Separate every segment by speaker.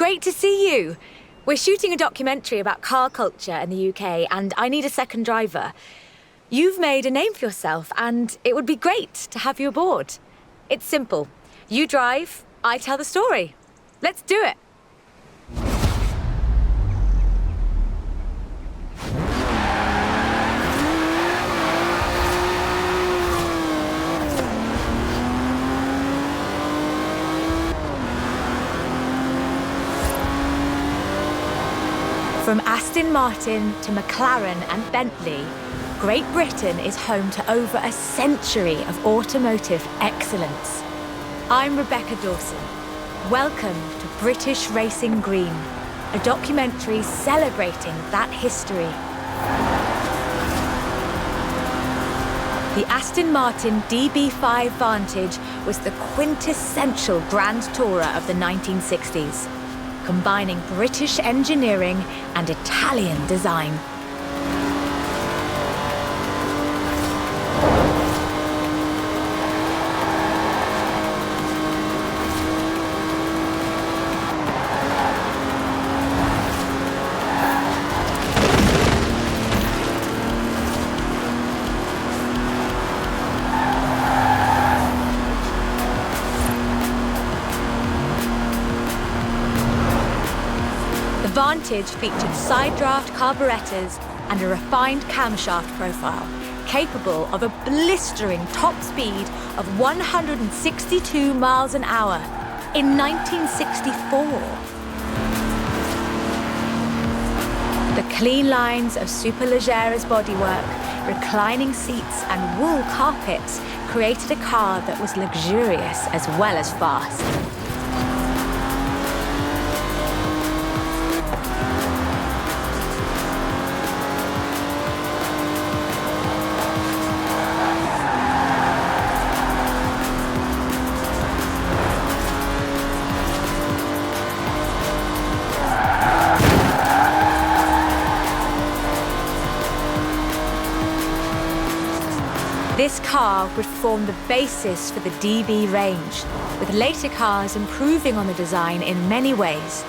Speaker 1: Great to see you. We're shooting a documentary about car culture in the UK, and I need a second driver. You've made a name for yourself, and it would be great to have you aboard. It's simple. You drive, I tell the story. Let's do it. From Aston Martin to McLaren and Bentley, Great Britain is home to over a century of automotive excellence. I'm Rebecca Dawson. Welcome to British Racing Green, a documentary celebrating that history. The Aston Martin DB5 Vantage was the quintessential Grand Tourer of the 1960s, combining British engineering and Italian design. The Vantage featured side-draft carburetors and a refined camshaft profile, capable of a blistering top speed of 162 miles an hour in 1964. The clean lines of Superleggera's bodywork, reclining seats and wool carpets created a car that was luxurious as well as fast. This car would form the basis for the DB range, with later cars improving on the design in many ways.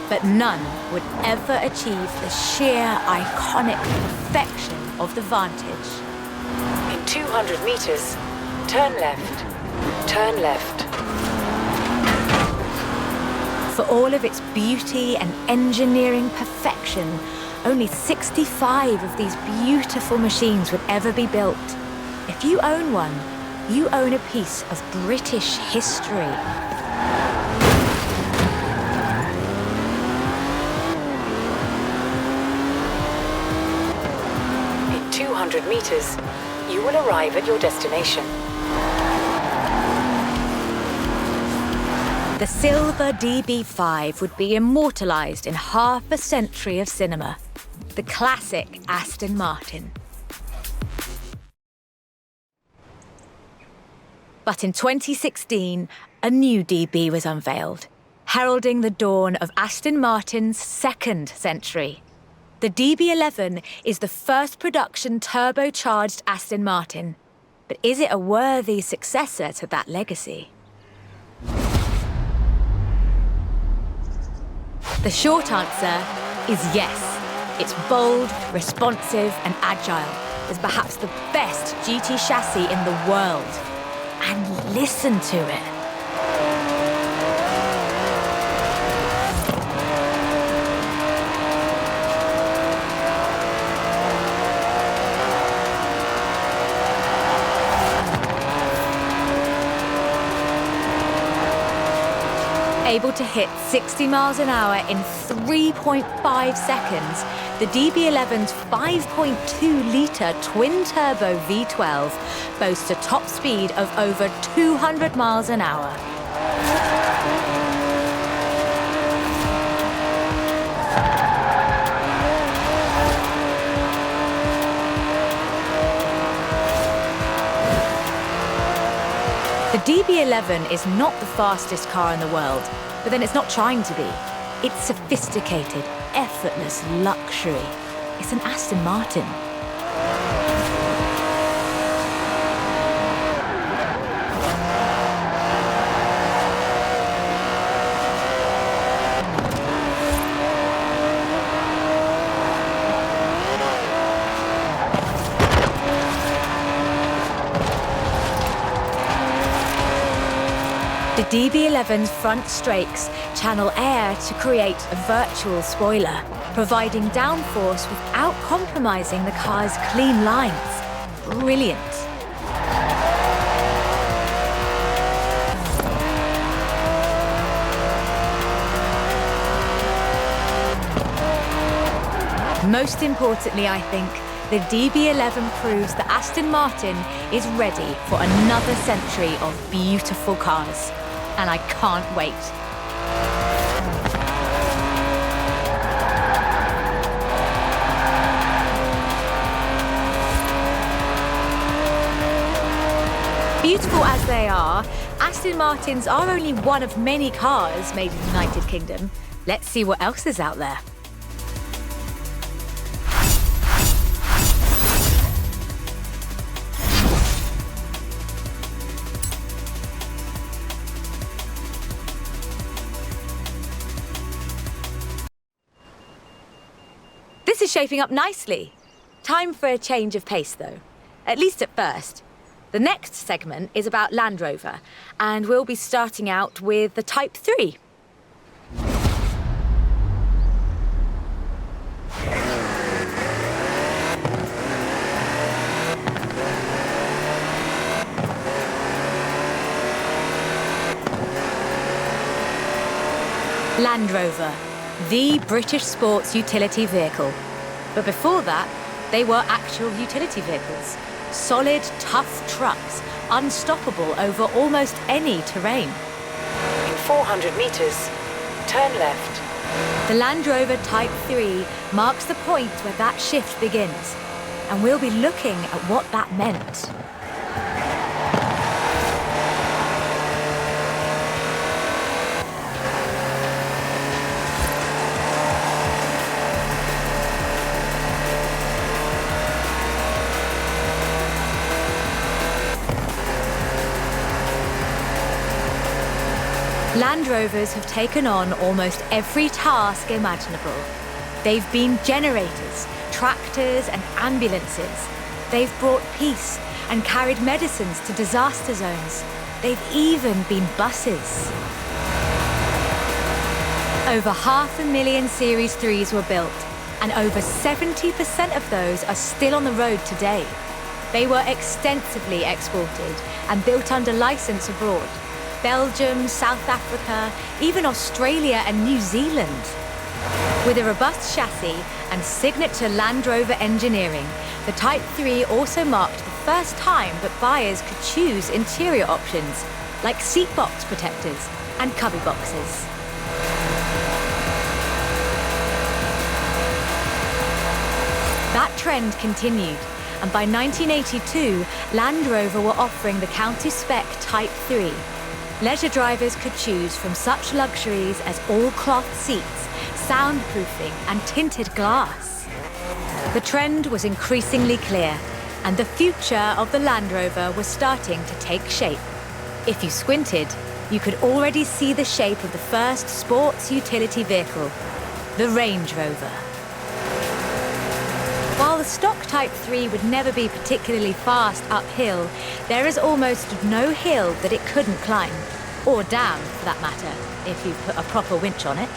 Speaker 1: But none would ever achieve the sheer, iconic perfection of the Vantage.
Speaker 2: In 200 meters, turn left, turn left.
Speaker 1: For all of its beauty and engineering perfection, only 65 of these beautiful machines would ever be built. If you own one, you own a piece of British history.
Speaker 2: In 200 meters, you will arrive at your destination.
Speaker 1: The silver DB5 would be immortalized in half a century of cinema. The classic Aston Martin. But in 2016, a new DB was unveiled, heralding the dawn of Aston Martin's second century. The DB11 is the first production turbocharged Aston Martin. But is it a worthy successor to that legacy? The short answer is yes. It's bold, responsive, and agile. It's perhaps the best GT chassis in the world. And listen to it. Able to hit 60 miles an hour in 3.5 seconds, the DB11's 5.2-litre twin-turbo V12 boasts a top speed of over 200 miles an hour. The DB11 is not the fastest car in the world, but then it's not trying to be. It's sophisticated, effortless luxury. It's an Aston Martin. DB11's front strakes channel air to create a virtual spoiler, providing downforce without compromising the car's clean lines. Brilliant. Most importantly, I think, the DB11 proves that Aston Martin is ready for another century of beautiful cars. And I can't wait. Beautiful as they are, Aston Martins are only one of many cars made in the United Kingdom. Let's see what else is out there. This is shaping up nicely. Time for a change of pace, though. At least at first. The next segment is about Land Rover, and we'll be starting out with the Type 3. Land Rover, the British sports utility vehicle. But before that, they were actual utility vehicles. Solid, tough trucks, unstoppable over almost any terrain.
Speaker 2: In 400 meters, turn left.
Speaker 1: The Land Rover Type 3 marks the point where that shift begins, and we'll be looking at what that meant. Land Rovers have taken on almost every task imaginable. They've been generators, tractors and ambulances. They've brought peace and carried medicines to disaster zones. They've even been buses. Over 500,000 Series 3s were built, and over 70% of those are still on the road today. They were extensively exported and built under license abroad. Belgium, South Africa, even Australia and New Zealand. With a robust chassis and signature Land Rover engineering, the Type 3 also marked the first time that buyers could choose interior options, like seat box protectors and cubby boxes. That trend continued, and by 1982, Land Rover were offering the county-spec Type 3. Leisure drivers could choose from such luxuries as all-cloth seats, soundproofing and tinted glass. The trend was increasingly clear, and the future of the Land Rover was starting to take shape. If you squinted, you could already see the shape of the first sports utility vehicle, the Range Rover. While the stock Type 3 would never be particularly fast uphill, there is almost no hill that it couldn't climb, or down for that matter, if you put a proper winch on it.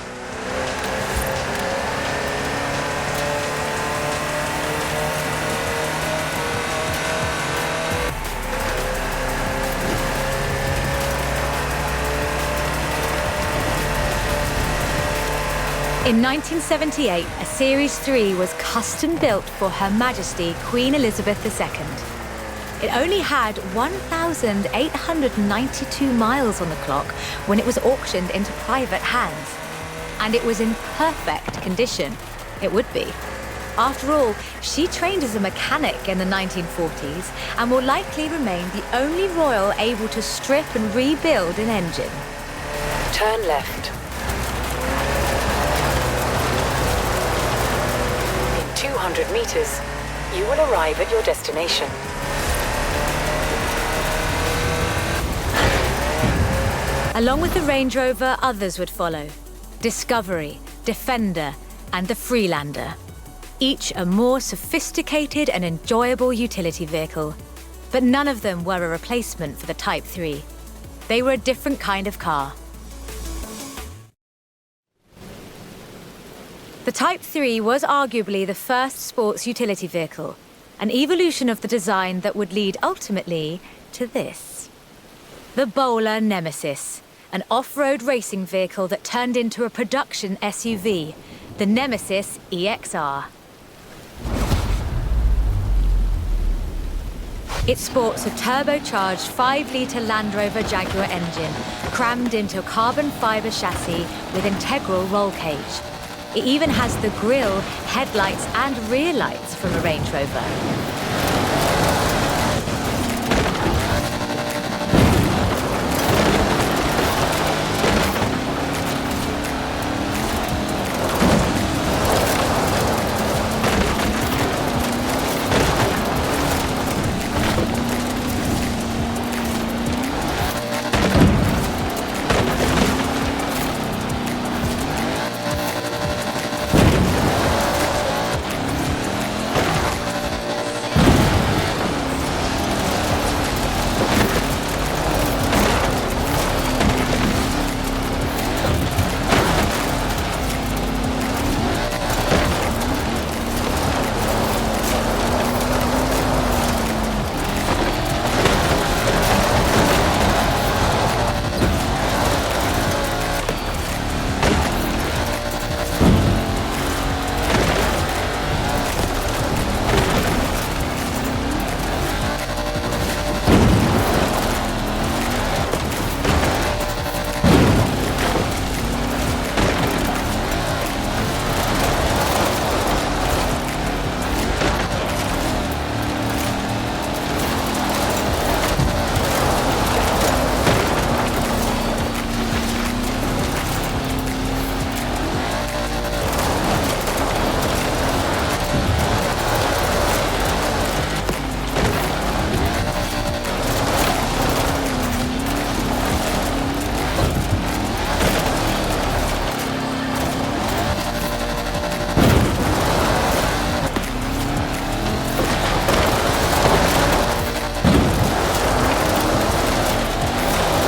Speaker 1: In 1978, a Series 3 was custom built for Her Majesty Queen Elizabeth II. It only had 1,892 miles on the clock when it was auctioned into private hands. And it was in perfect condition. It would be. After all, she trained as a mechanic in the 1940s and will likely remain the only royal able to strip and rebuild an engine.
Speaker 2: Turn left. In 200 meters, you will arrive at your destination.
Speaker 1: Along with the Range Rover, others would follow. Discovery, Defender, and the Freelander. Each a more sophisticated and enjoyable utility vehicle. But none of them were a replacement for the Type 3. They were a different kind of car. The Type 3 was arguably the first sports utility vehicle, an evolution of the design that would lead ultimately to this. The Bowler Nemesis, an off-road racing vehicle that turned into a production SUV, the Nemesis EXR. It sports a turbocharged 5-litre Land Rover Jaguar engine, crammed into a carbon fibre chassis with integral roll cage. It even has the grille, headlights and rear lights from a Range Rover.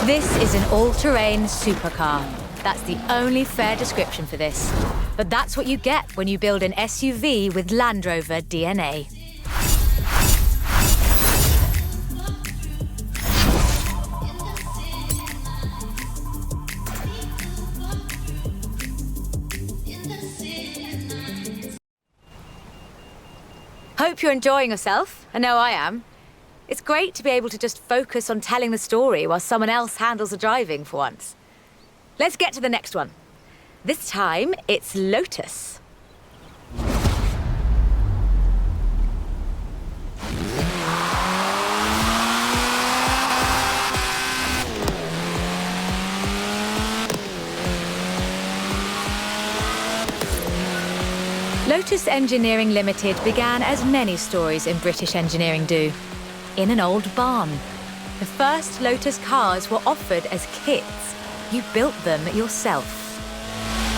Speaker 1: This is an all-terrain supercar. That's the only fair description for this. But that's what you get when you build an SUV with Land Rover DNA. Hope you're enjoying yourself. I know I am. It's great to be able to just focus on telling the story while someone else handles the driving for once. Let's get to the next one. This time, it's Lotus. Lotus Engineering Limited began as many stories in British engineering do. In an old barn. The first Lotus cars were offered as kits. You built them yourself.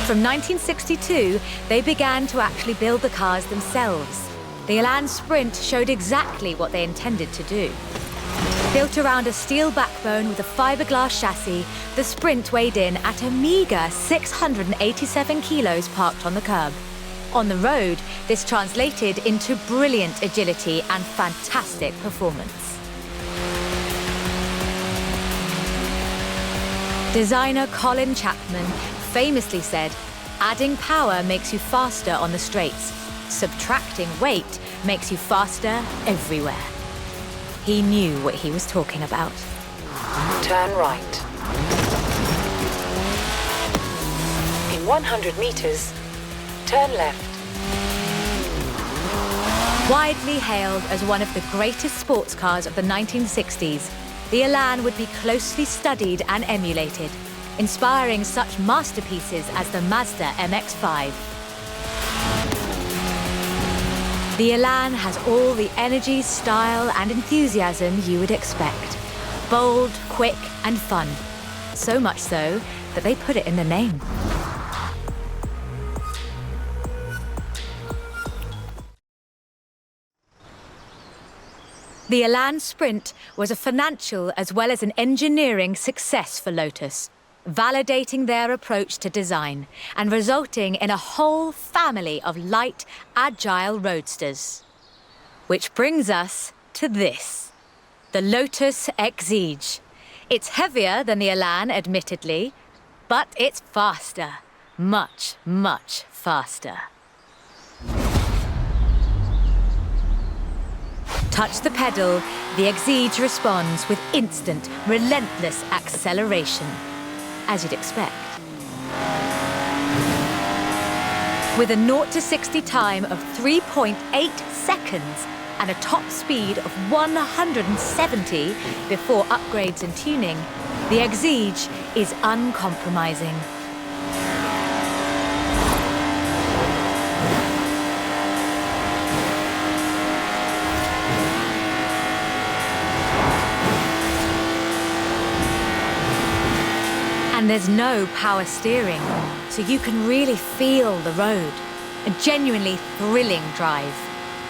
Speaker 1: From 1962, they began to actually build the cars themselves. The Elan Sprint showed exactly what they intended to do. Built around a steel backbone with a fiberglass chassis, the Sprint weighed in at a meager 687 kilos parked on the curb. On the road, this translated into brilliant agility and fantastic performance. Designer Colin Chapman famously said, "Adding power makes you faster on the straights. Subtracting weight makes you faster everywhere." He knew what he was talking about.
Speaker 2: Turn right. In 100 meters, turn left.
Speaker 1: Widely hailed as one of the greatest sports cars of the 1960s, the Elan would be closely studied and emulated, inspiring such masterpieces as the Mazda MX-5. The Elan has all the energy, style, and enthusiasm you would expect. Bold, quick, and fun. So much so that they put it in the name. The Elan Sprint was a financial as well as an engineering success for Lotus, validating their approach to design and resulting in a whole family of light, agile roadsters. Which brings us to this, the Lotus Exige. It's heavier than the Elan, admittedly, but it's faster. Much, much faster. Touch the pedal, the Exige responds with instant, relentless acceleration, as you'd expect. With a 0 to 60 time of 3.8 seconds and a top speed of 170 before upgrades and tuning, the Exige is uncompromising. And there's no power steering, so you can really feel the road. A genuinely thrilling drive,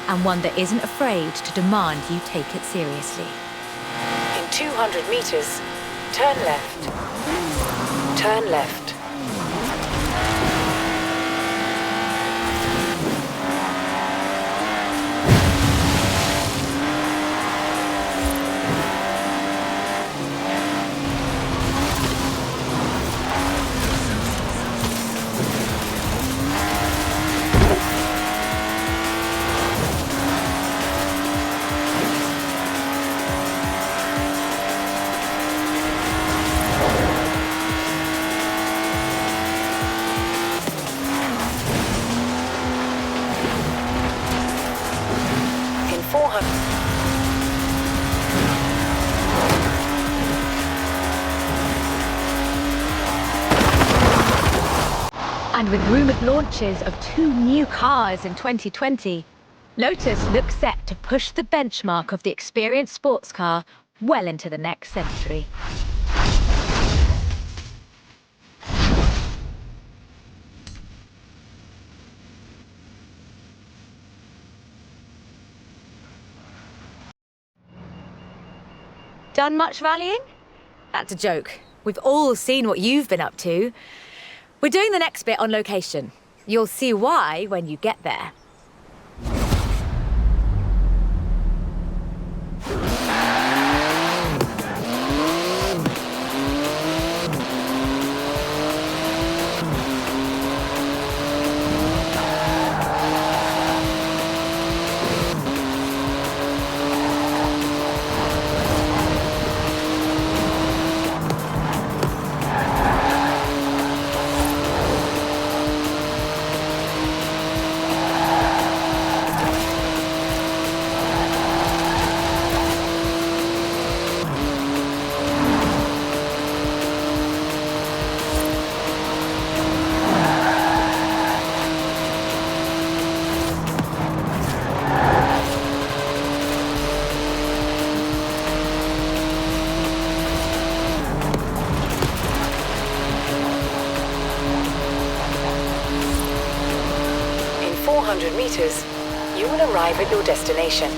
Speaker 1: and one that isn't afraid to demand you take it seriously.
Speaker 2: In 200 meters, turn left. Turn left.
Speaker 1: And with rumoured launches of 2 new cars in 2020, Lotus looks set to push the benchmark of the experienced sports car well into the next century. Done much rallying? That's a joke. We've all seen what you've been up to. We're doing the next bit on location. You'll see why when you get there.
Speaker 2: Meters, you will arrive at your destination.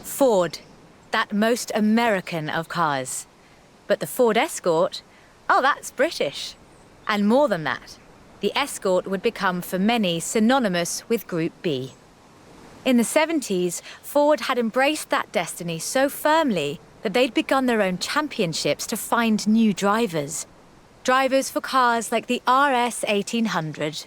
Speaker 1: Ford, that most American of cars. But the Ford Escort, oh, that's British. And more than that, the Escort would become for many synonymous with Group B. In the 70s, Ford had embraced that destiny so firmly that they'd begun their own championships to find new drivers. Drivers for cars like the RS 1800.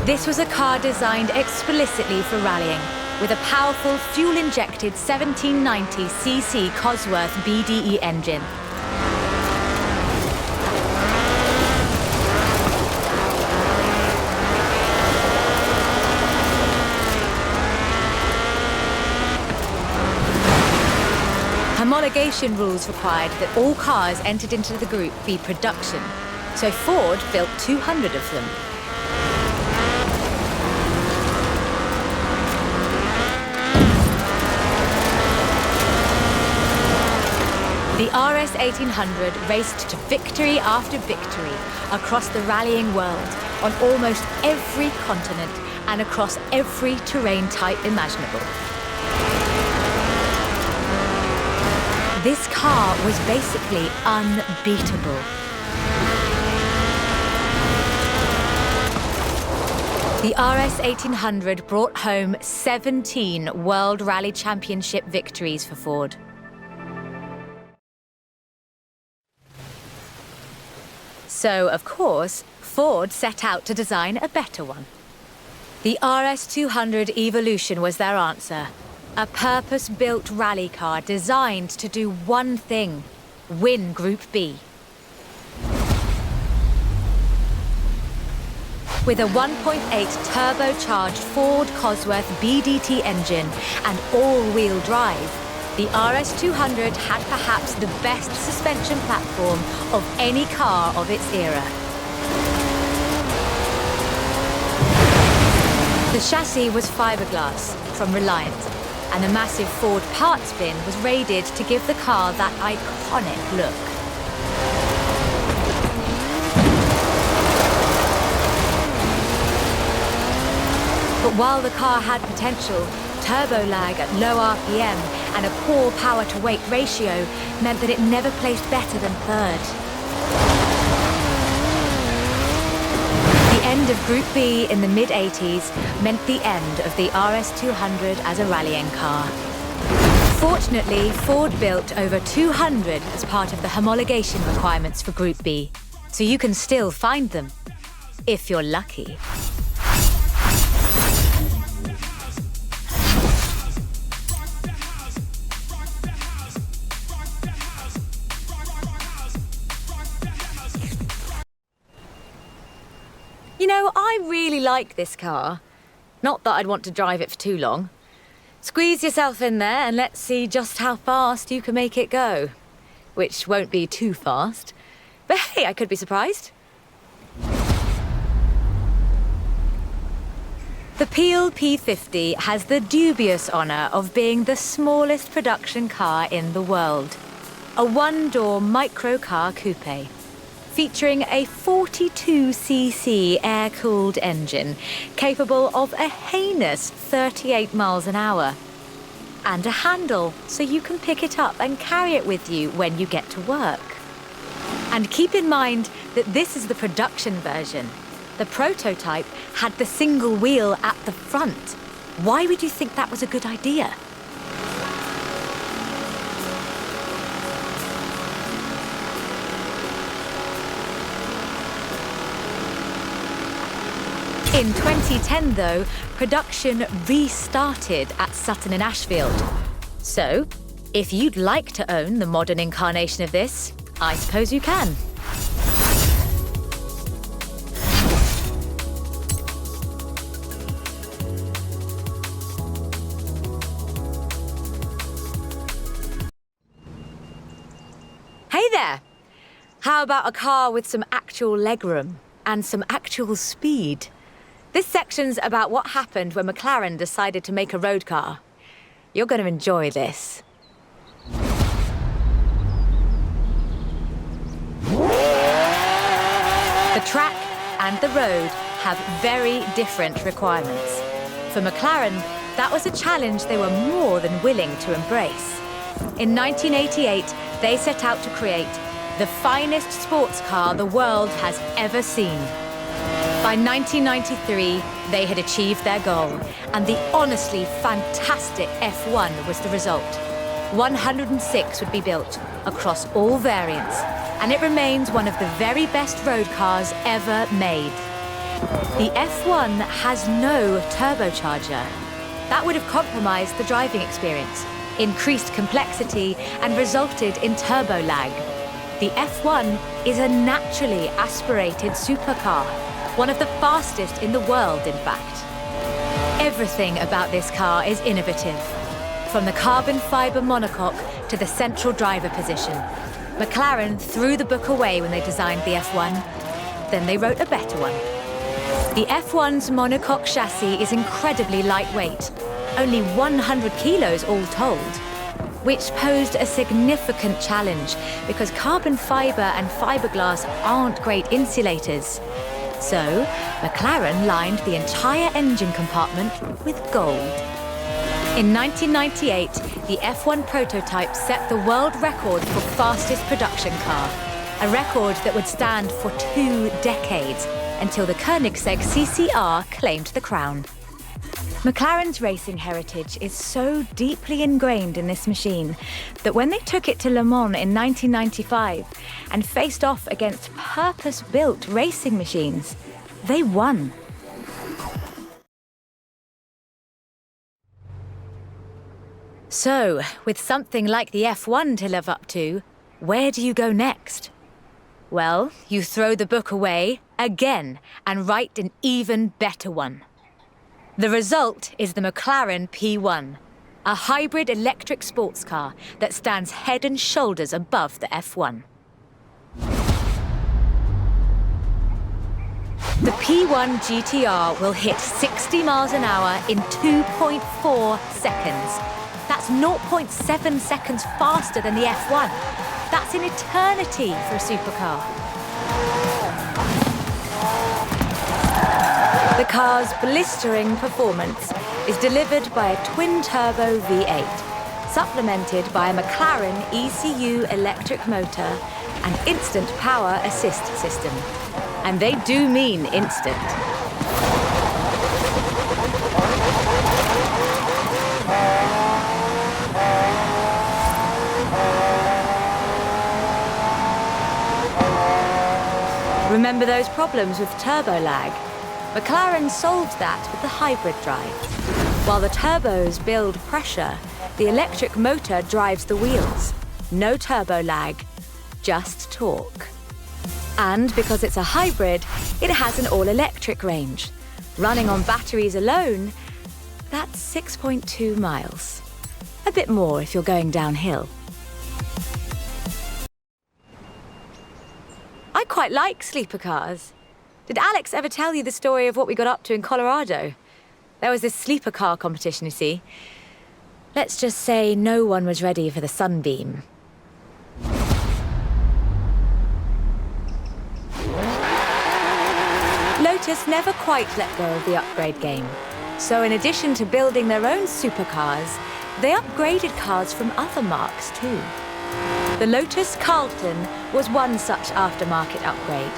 Speaker 1: This was a car designed explicitly for rallying, with a powerful fuel-injected 1790cc Cosworth BDE engine. Homologation rules required that all cars entered into the group be production, So Ford built 200 of them. The RS 1800 raced to victory after victory across the rallying world, on almost every continent and across every terrain type imaginable. This car was basically unbeatable. The RS 1800 brought home 17 World Rally Championship victories for Ford. So, of course, Ford set out to design a better one. The RS 200 Evolution was their answer. A purpose-built rally car designed to do one thing: win Group B. With a 1.8 turbocharged Ford Cosworth BDT engine and all-wheel drive, the RS 200 had perhaps the best suspension platform of any car of its era. The chassis was fiberglass from Reliant, and a massive Ford parts bin was raided to give the car that iconic look. But while the car had potential, turbo lag at low RPM and a poor power-to-weight ratio meant that it never placed better than third. The end of Group B in the mid-80s meant the end of the RS 200 as a rallying car. Fortunately, Ford built over 200 as part of the homologation requirements for Group B, so you can still find them, if you're lucky. You know, I really like this car. Not that I'd want to drive it for too long. Squeeze yourself in there and let's see just how fast you can make it go. Which won't be too fast. But hey, I could be surprised. The Peel P50 has the dubious honour of being the smallest production car in the world. A one-door micro-car coupe, featuring a 42cc air-cooled engine capable of a heinous 38 miles an hour. And a handle, so you can pick it up and carry it with you when you get to work. And keep in mind that this is the production version. The prototype had the single wheel at the front. Why would you think that was a good idea? In 2010, though, production restarted at Sutton in Ashfield. So, if you'd like to own the modern incarnation of this, I suppose you can. Hey there! How about a car with some actual legroom and some actual speed? This section's about what happened when McLaren decided to make a road car. You're going to enjoy this. The track and the road have very different requirements. For McLaren, that was a challenge they were more than willing to embrace. In 1988, they set out to create the finest sports car the world has ever seen. By 1993, they had achieved their goal, and the honestly fantastic F1 was the result. 106 would be built across all variants, and it remains one of the very best road cars ever made. The F1 has no turbocharger. That would have compromised the driving experience, increased complexity, and resulted in turbo lag. The F1 is a naturally aspirated supercar, one of the fastest in the world, in fact. Everything about this car is innovative, from the carbon fibre monocoque to the central driver position. McLaren threw the book away when they designed the F1, Then they wrote a better one. The F1's monocoque chassis is incredibly lightweight, only 100 kilos all told, which posed a significant challenge because carbon fiber and fiberglass aren't great insulators. So, McLaren lined the entire engine compartment with gold. In 1998, the F1 prototype set the world record for fastest production car, a record that would stand for 2 decades until the Koenigsegg CCR claimed the crown. McLaren's racing heritage is so deeply ingrained in this machine that when they took it to Le Mans in 1995 and faced off against purpose-built racing machines, they won. So, with something like the F1 to live up to, where do you go next? Well, you throw the book away again and write an even better one. The result is the McLaren P1, a hybrid electric sports car that stands head and shoulders above the F1. The P1 GTR will hit 60 miles an hour in 2.4 seconds. That's 0.7 seconds faster than the F1. That's an eternity for a supercar. The car's blistering performance is delivered by a twin-turbo V8, supplemented by a McLaren ECU electric motor and instant power assist system. And they do mean instant. Remember those problems with turbo lag? McLaren solved that with the hybrid drive. While the turbos build pressure, the electric motor drives the wheels. No turbo lag, just torque. And because it's a hybrid, it has an all-electric range. Running on batteries alone, that's 6.2 miles. A bit more if you're going downhill. I quite like sleeper cars. Did Alex ever tell you the story of what we got up to in Colorado? There was this sleeper car competition, you see. Let's just say no one was ready for the sunbeam. Lotus never quite let go of the upgrade game. So in addition to building their own supercars, they upgraded cars from other marques too. The Lotus Carlton was one such aftermarket upgrade.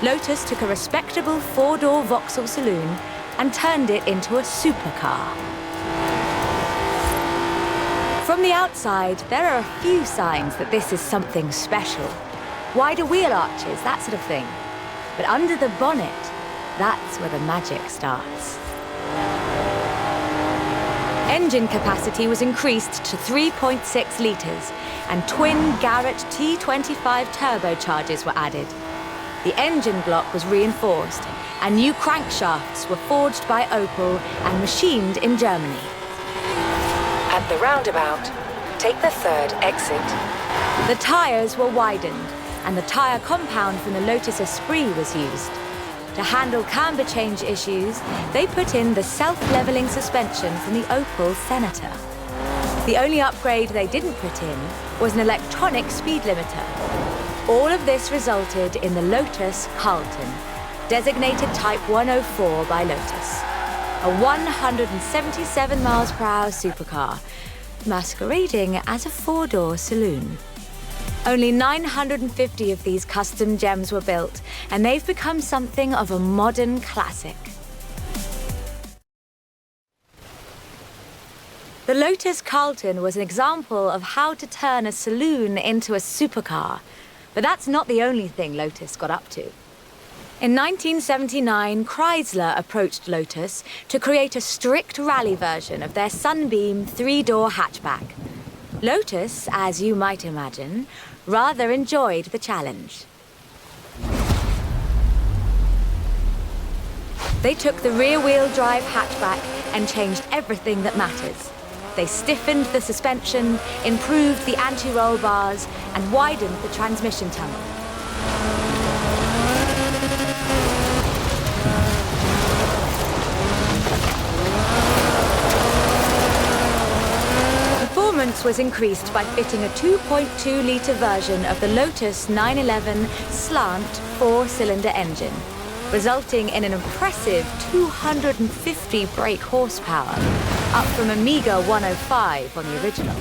Speaker 1: Lotus took a respectable 4-door Vauxhall saloon and turned it into a supercar. From the outside, there are a few signs that this is something special. Wider wheel arches, that sort of thing. But under the bonnet, that's where the magic starts. Engine capacity was increased to 3.6 litres, and twin Garrett T25 turbochargers were added. The engine block was reinforced, and new crankshafts were forged by Opel and machined in Germany.
Speaker 2: At the roundabout, take the 3rd exit.
Speaker 1: The tyres were widened, and the tyre compound from the Lotus Esprit was used. To handle camber change issues, they put in the self-leveling suspension from the Opel Senator. The only upgrade they didn't put in was an electronic speed limiter. All of this resulted in the Lotus Carlton, designated Type 104 by Lotus. A 177 miles per hour supercar, masquerading as a 4-door saloon. Only 950 of these custom gems were built, and they've become something of a modern classic. The Lotus Carlton was an example of how to turn a saloon into a supercar. But that's not the only thing Lotus got up to. In 1979, Chrysler approached Lotus to create a strict rally version of their Sunbeam 3-door hatchback. Lotus, as you might imagine, rather enjoyed the challenge. They took the rear-wheel drive hatchback and changed everything that matters. They stiffened the suspension, improved the anti-roll bars, and widened the transmission tunnel. performance was increased by fitting a 2.2-litre version of the Lotus 911 slant 4-cylinder engine, resulting in an impressive 250 brake horsepower, up from a meager 105 on the original.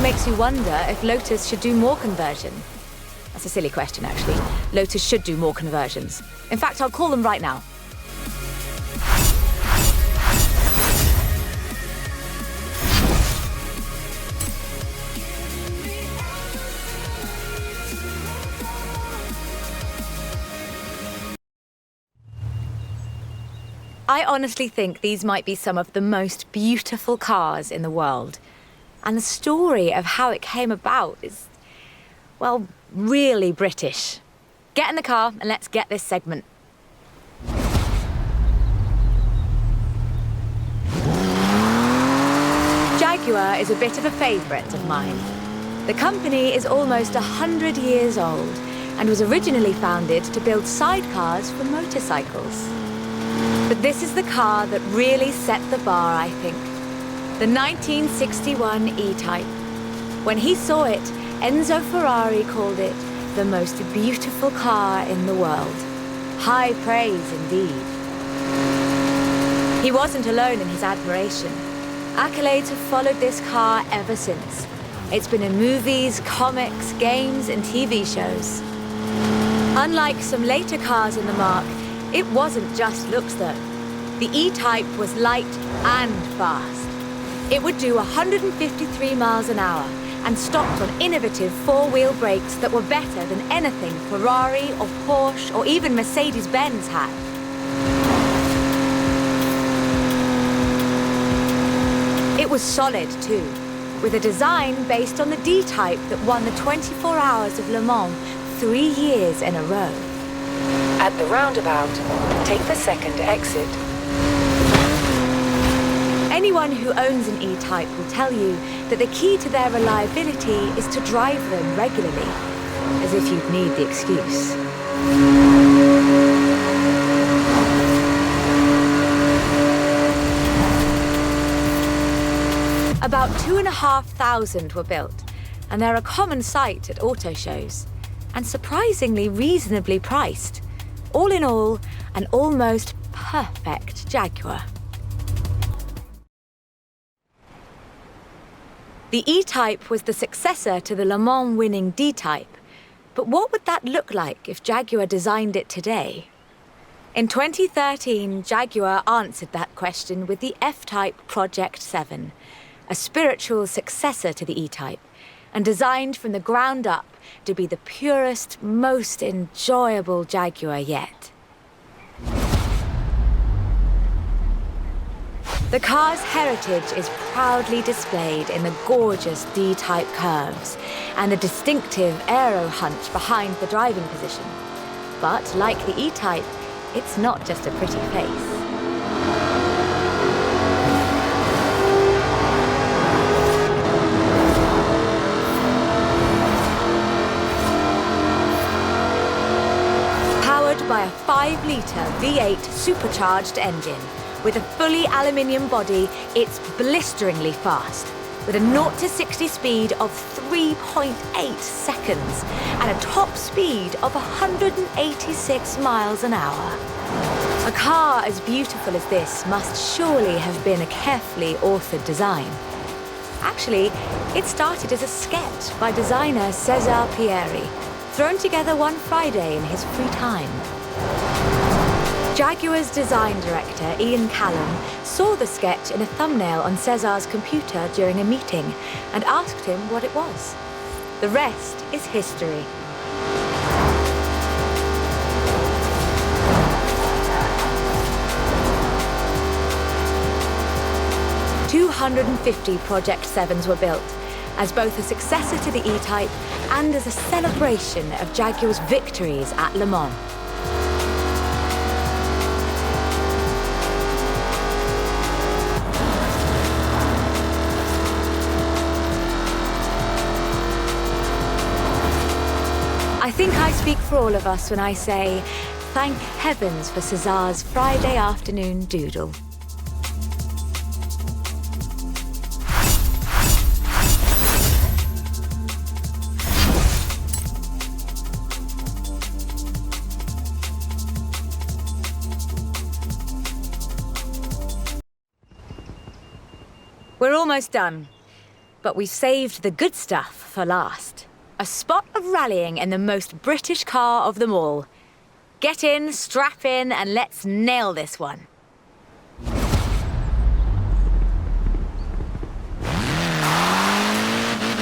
Speaker 1: Makes you wonder if Lotus should do more conversion. That's a silly question, actually. Lotus should do more conversions. In fact, I'll call them right now. I honestly think these might be some of the most beautiful cars in the world. And the story of how it came about is, well, really British. Get in the car and let's get this segment. Jaguar is a bit of a favourite of mine. The company is almost 100 years old and was originally founded to build sidecars for motorcycles. But this is the car that really set the bar, I think. The 1961 E-Type. When he saw it, Enzo Ferrari called it the most beautiful car in the world. High praise indeed. He wasn't alone in his admiration. Accolades have followed this car ever since. It's been in movies, comics, games, and TV shows. Unlike some later cars in the marque, it wasn't just looks though. The E-Type was light and fast. It would do 153 miles an hour and stopped on innovative four-wheel brakes that were better than anything Ferrari or Porsche or even Mercedes-Benz had. It was solid too, with a design based on the D-Type that won the 24 Hours of Le Mans 3 years in a row.
Speaker 2: At the roundabout, take the second exit.
Speaker 1: Anyone who owns an E-Type will tell you that the key to their reliability is to drive them regularly, as if you'd need the excuse. About 2,500 were built, and they're a common sight at auto shows, and surprisingly reasonably priced. All in all, an almost perfect Jaguar. The E-Type was the successor to the Le Mans winning D-Type, but what would that look like if Jaguar designed it today? In 2013, Jaguar answered that question with the F-Type Project 7, a spiritual successor to the E-Type, and designed from the ground up to be the purest, most enjoyable Jaguar yet. The car's heritage is proudly displayed in the gorgeous D-Type curves and the distinctive aero hunch behind the driving position. But like the E-Type, it's not just a pretty face. Powered by a 5-litre V8 supercharged engine, with a fully aluminium body, it's blisteringly fast, with a 0 to 60 speed of 3.8 seconds and a top speed of 186 miles an hour. A car as beautiful as this must surely have been a carefully authored design. Actually, it started as a sketch by designer Cesar Pieri, thrown together one Friday in his free time. Jaguar's design director, Ian Callum, saw the sketch in a thumbnail on César's computer during a meeting and asked him what it was. The rest is history. "250 Project 7s were built, as both a successor to the E-Type and as a celebration of Jaguar's victories at Le Mans. I think I speak for all of us when I say, thank heavens for César's Friday afternoon doodle. We're almost done, but we've saved the good stuff for last. A spot of rallying in the most British car of them all. Get in, strap in, and let's nail this one.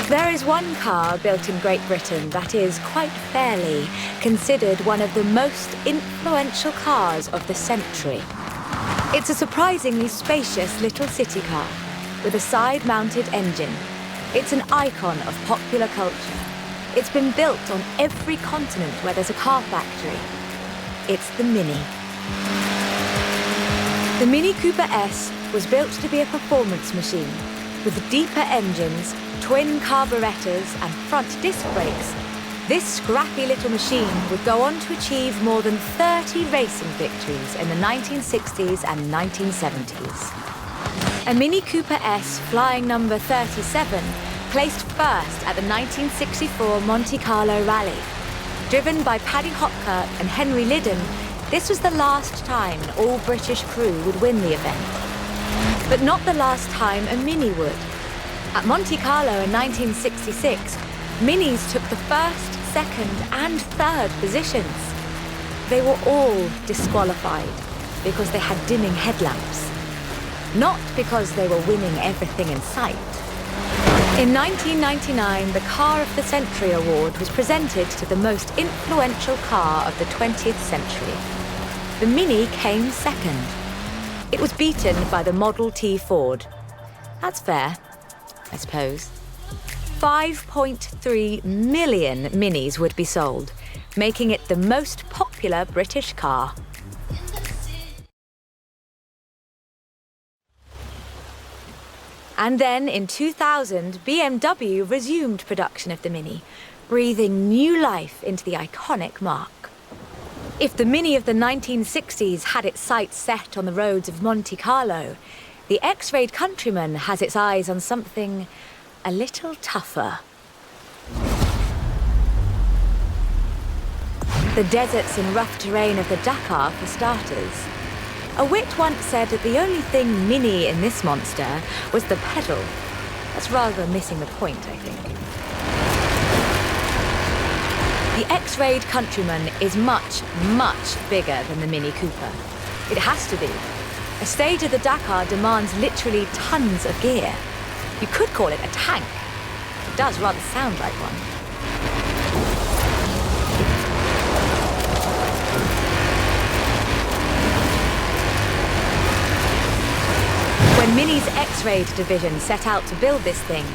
Speaker 1: There is one car built in Great Britain that is, quite fairly, considered one of the most influential cars of the century. It's a surprisingly spacious little city car with a side-mounted engine. It's an icon of popular culture. It's been built on every continent where there's a car factory. It's the Mini. The Mini Cooper S was built to be a performance machine with deeper engines, twin carburetors and front disc brakes. This scrappy little machine would go on to achieve more than 30 racing victories in the 1960s and 1970s. A Mini Cooper S flying number 37 placed first at the 1964 Monte Carlo Rally. Driven by Paddy Hopkirk and Henry Liddon, this was the last time an all-British crew would win the event. But not the last time a Mini would. At Monte Carlo in 1966, Minis took the first, second and third positions. They were all disqualified because they had dimming headlamps. Not because they were winning everything in sight. In 1999, the Car of the Century Award was presented to the most influential car of the 20th century. The Mini came second. It was beaten by the Model T Ford. That's fair, I suppose. 5.3 million Minis would be sold, making it the most popular British car. And then, in 2000, BMW resumed production of the Mini, breathing new life into the iconic marque. If the Mini of the 1960s had its sights set on the roads of Monte Carlo, the X-Rayed Countryman has its eyes on something a little tougher. The deserts and rough terrain of the Dakar, for starters. A wit once said that the only thing Mini in this monster was the pedal. That's rather missing the point, I think. The X-Rayed Countryman is much, much bigger than the Mini Cooper. It has to be. A stage of the Dakar demands literally tons of gear. You could call it a tank. It does rather sound like one. When Mini's X-Rayed division set out to build this thing,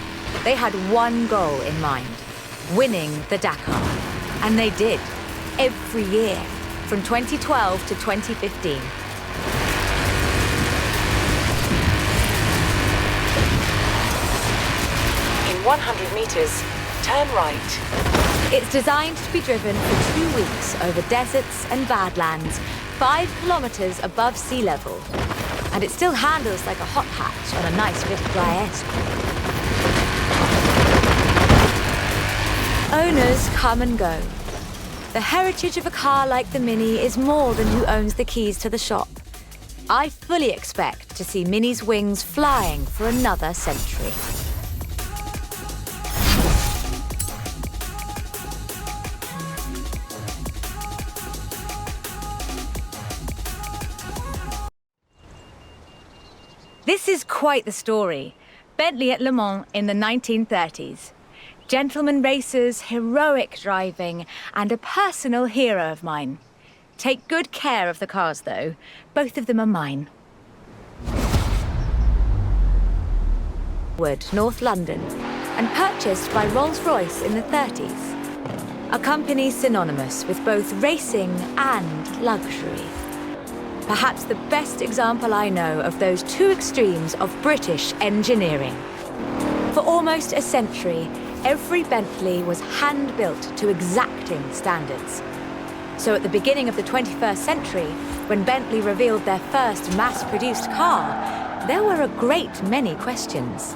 Speaker 1: they had one goal in mind: winning the Dakar. And they did, every year, from 2012 to 2015.
Speaker 2: In 100 meters, turn right.
Speaker 1: It's designed to be driven for 2 weeks over deserts and badlands, 5 kilometers above sea level. And it still handles like a hot hatch on a nice bit of dry airspeed. Owners come and go. The heritage of a car like the Mini is more than who owns the keys to the shop. I fully expect to see Mini's wings flying for another century. This is quite the story. Bentley at Le Mans in the 1930s. Gentlemen racers, heroic driving, and a personal hero of mine. Take good care of the cars, though. Both of them are mine. North London, and purchased by Rolls-Royce in the 30s. A company synonymous with both racing and luxury. Perhaps the best example I know of those two extremes of British engineering. For almost a century, every Bentley was hand-built to exacting standards. So at the beginning of the 21st century, when Bentley revealed their first mass-produced car, there were a great many questions.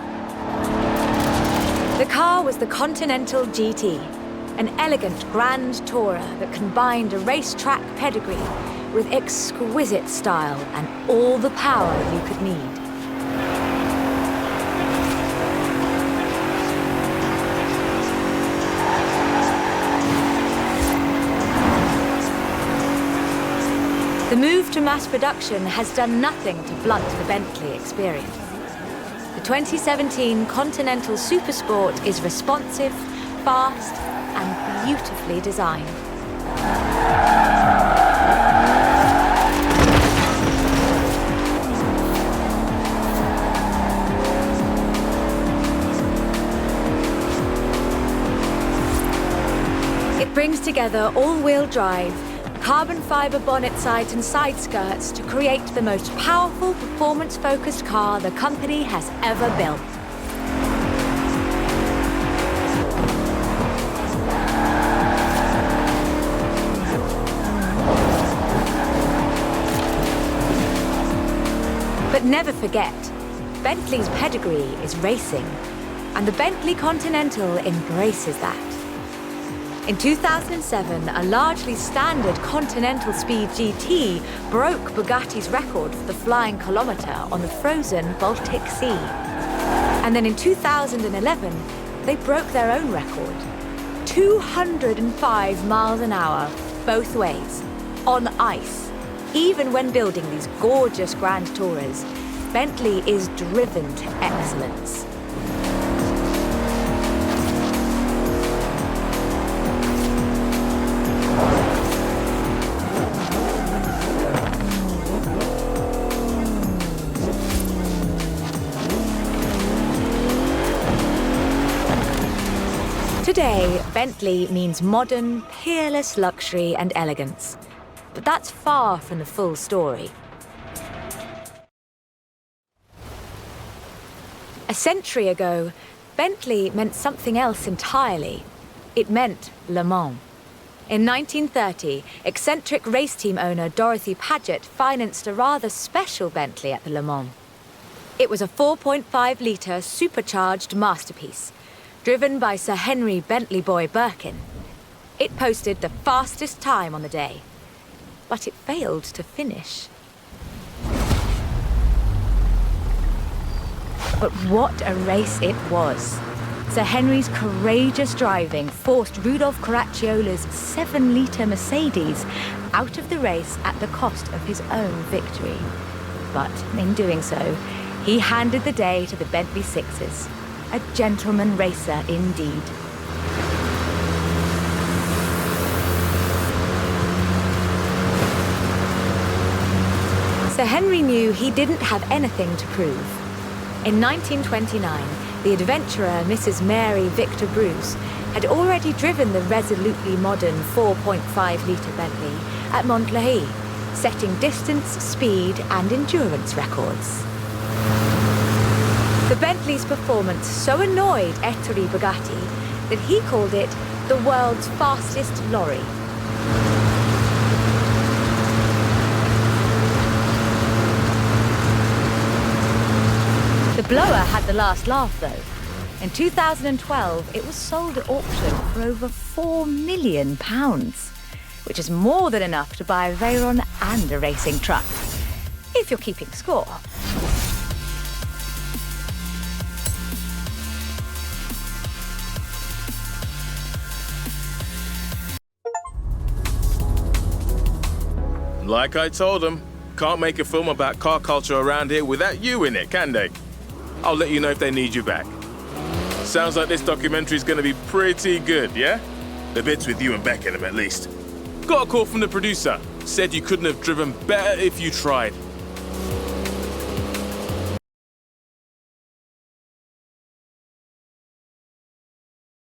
Speaker 1: The car was the Continental GT, an elegant grand tourer that combined a racetrack pedigree with exquisite style and all the power you could need. The move to mass production has done nothing to blunt the Bentley experience. The 2017 Continental Supersport is responsive, fast, and beautifully designed. It brings together all-wheel drive, carbon fiber bonnet sides and side skirts to create the most powerful, performance-focused car the company has ever built. But never forget, Bentley's pedigree is racing, and the Bentley Continental embraces that. In 2007, a largely standard Continental Speed GT broke Bugatti's record for the flying kilometre on the frozen Baltic Sea. And then in 2011, they broke their own record. 205 miles an hour, both ways, on ice. Even when building these gorgeous Grand Tourers, Bentley is driven to excellence. Today, Bentley means modern, peerless luxury and elegance. But that's far from the full story. A century ago, Bentley meant something else entirely. It meant Le Mans. In 1930, eccentric race team owner Dorothy Paget financed a rather special Bentley at the Le Mans. It was a 4.5-litre supercharged masterpiece, driven by Sir Henry Bentley Boy Birkin. It posted the fastest time on the day, but it failed to finish. But what a race it was. Sir Henry's courageous driving forced Rudolf Caracciolla's 7-litre Mercedes out of the race at the cost of his own victory. But in doing so, he handed the day to the Bentley Sixes. A gentleman racer indeed. Sir Henry knew he didn't have anything to prove. In 1929, the adventurer Mrs. Mary Victor Bruce had already driven the resolutely modern 4.5-litre Bentley at Montlhéry, setting distance, speed, and endurance records. The Bentley's performance so annoyed Ettore Bugatti that he called it the world's fastest lorry. The blower had the last laugh, though. In 2012, it was sold at auction for over £4 million, which is more than enough to buy a Veyron and a racing truck, if you're keeping score.
Speaker 3: Like I told him, can't make a film about car culture around here without you in it, can they? I'll let you know if they need you back. Sounds like this documentary's gonna be pretty good, yeah? The bits with you and Beck in them, at least. Got a call from the producer. Said you couldn't have driven better if you tried.